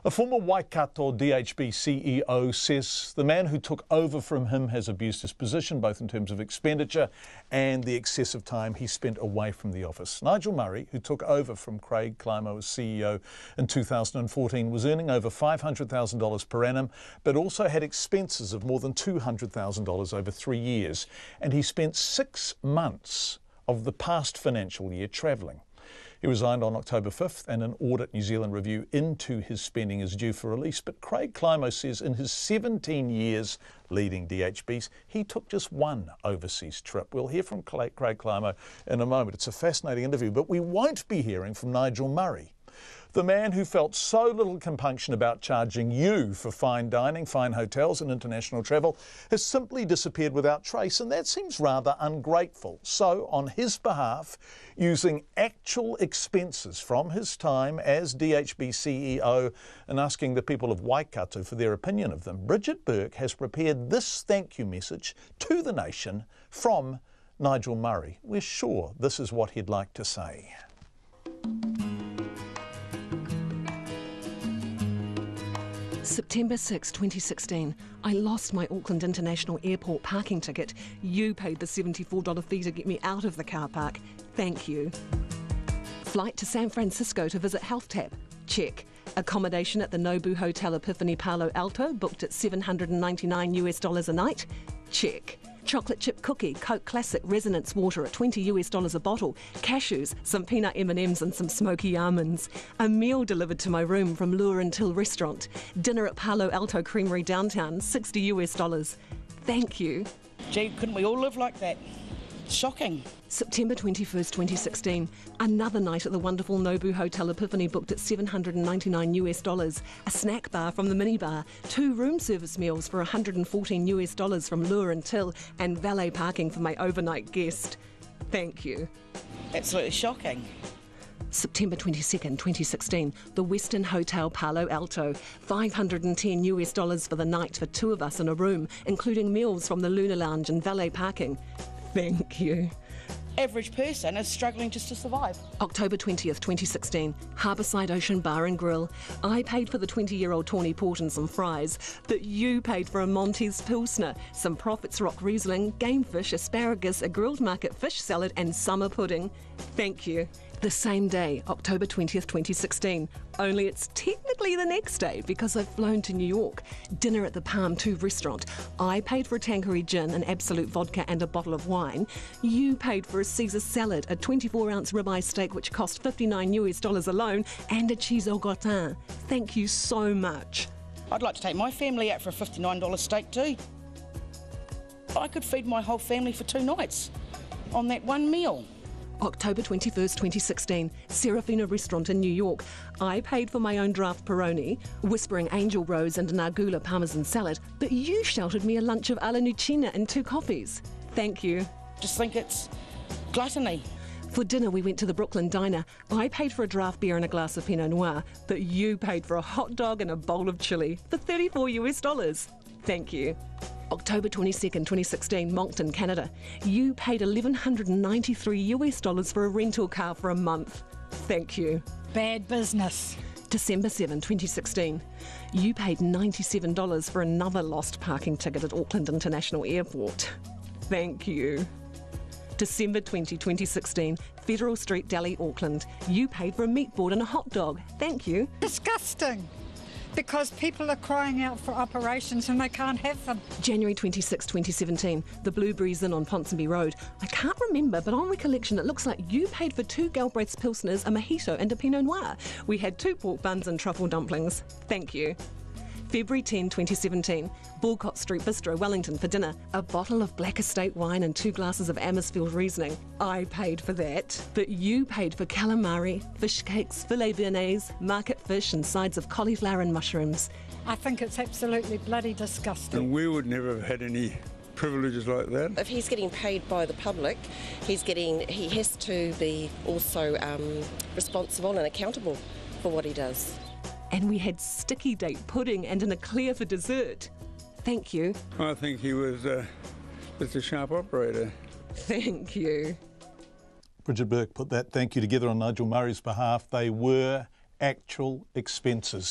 A former Waikato DHB CEO says the man who took over from him has abused his position, both in terms of expenditure and the excessive time he spent away from the office. Nigel Murray, who took over from Craig Climo as CEO in 2014, was earning over $500,000 per annum, but also had expenses of more than $200,000 over 3 years. And he spent 6 months of the past financial year travelling. He resigned on October 5th, and an Audit New Zealand review into his spending is due for release. But Craig Climo says in his 17 years leading DHBs, he took just one overseas trip. We'll hear from Craig Climo in a moment. It's a fascinating interview, but we won't be hearing from Nigel Murray, the man who felt so little compunction about charging you for fine dining, fine hotels and international travel has simply disappeared without trace, and that seems rather ungrateful. So, on his behalf, using actual expenses from his time as DHB CEO and asking the people of Waikato for their opinion of them, Bridget Burke has prepared this thank you message to the nation from Nigel Murray. We're sure this is what he'd like to say. September 6, 2016, I lost my Auckland International Airport parking ticket. You paid the $74 fee to get me out of the car park. Thank you. Flight to San Francisco to visit HealthTap. Check. Accommodation at the Nobu Hotel Epiphany Palo Alto, booked at $799 a night. Check. Chocolate chip cookie, Coke Classic Resonance water at $20 a bottle, cashews, some peanut M&Ms and some smoky almonds. A meal delivered to my room from Lure and Till restaurant. Dinner at Palo Alto Creamery downtown, $60. Thank you. Gee, couldn't we all live like that? Shocking. September 21st, 2016. Another night at the wonderful Nobu Hotel Epiphany, booked at $799. A snack bar from the minibar. 2 room service meals for $114 from Lure and Till, and valet parking for my overnight guest. Thank you. Absolutely shocking. September 22nd, 2016, the Western Hotel Palo Alto, $510 for the night for 2 of us in a room, including meals from the Luna Lounge and valet parking. Thank you. Average person is struggling just to survive. October 20th, 2016, Harbourside Ocean Bar and Grill. I paid for the 20-year-old Tawny Port and some fries, but you paid for a Montes Pilsner, some Prophets Rock Riesling, game fish, asparagus, a grilled market fish salad and summer pudding. Thank you. The same day, October 20th, 2016, only it's technically the next day because I've flown to New York. Dinner at the Palm 2 restaurant. I paid for a Tanqueray gin, an Absolute vodka and a bottle of wine. You paid for a Caesar salad, a 24-ounce ribeye steak which cost $59 alone, and a cheese au gratin. Thank you so much. I'd like to take my family out for a $59 steak too. I could feed my whole family for 2 nights on that one meal. October 21st, 2016, Serafina restaurant in New York. I paid for my own draft Peroni, Whispering Angel Rose and an Argula Parmesan salad, but you sheltered me a lunch of alla nucina and 2 coffees. Thank you. Just think it's gluttony. For dinner, we went to the Brooklyn Diner. I paid for a draft beer and a glass of Pinot Noir, but you paid for a hot dog and a bowl of chili for $34. Thank you. October 22nd, 2016, Moncton, Canada. You paid $1,193 for a rental car for a month. Thank you. Bad business. December 7, 2016. You paid $97 for another lost parking ticket at Auckland International Airport. Thank you. December 20, 2016, Federal Street Deli, Auckland. You paid for a meat board and a hot dog. Thank you. Disgusting. Because people are crying out for operations and they can't have them. January 26, 2017, the Blueberries Inn on Ponsonby Road. I can't remember, but on recollection, it looks like you paid for 2 Galbraith's Pilsners, a mojito and a Pinot Noir. We had 2 pork buns and truffle dumplings. Thank you. February 10, 2017, Bulcott Street Bistro, Wellington for dinner. A bottle of Black Estate wine and 2 glasses of Amersfield Riesling. I paid for that, but you paid for calamari, fish cakes, filet béarnaise, market fish and sides of cauliflower and mushrooms. I think it's absolutely bloody disgusting. And we would never have had any privileges like that. If he's getting paid by the public, he has to be also responsible and accountable for what he does. And we had sticky date pudding and an eclair for dessert. Thank you. I think he was just a sharp operator. Thank you. Bridget Burke put that thank you together on Nigel Murray's behalf. They were actual expenses.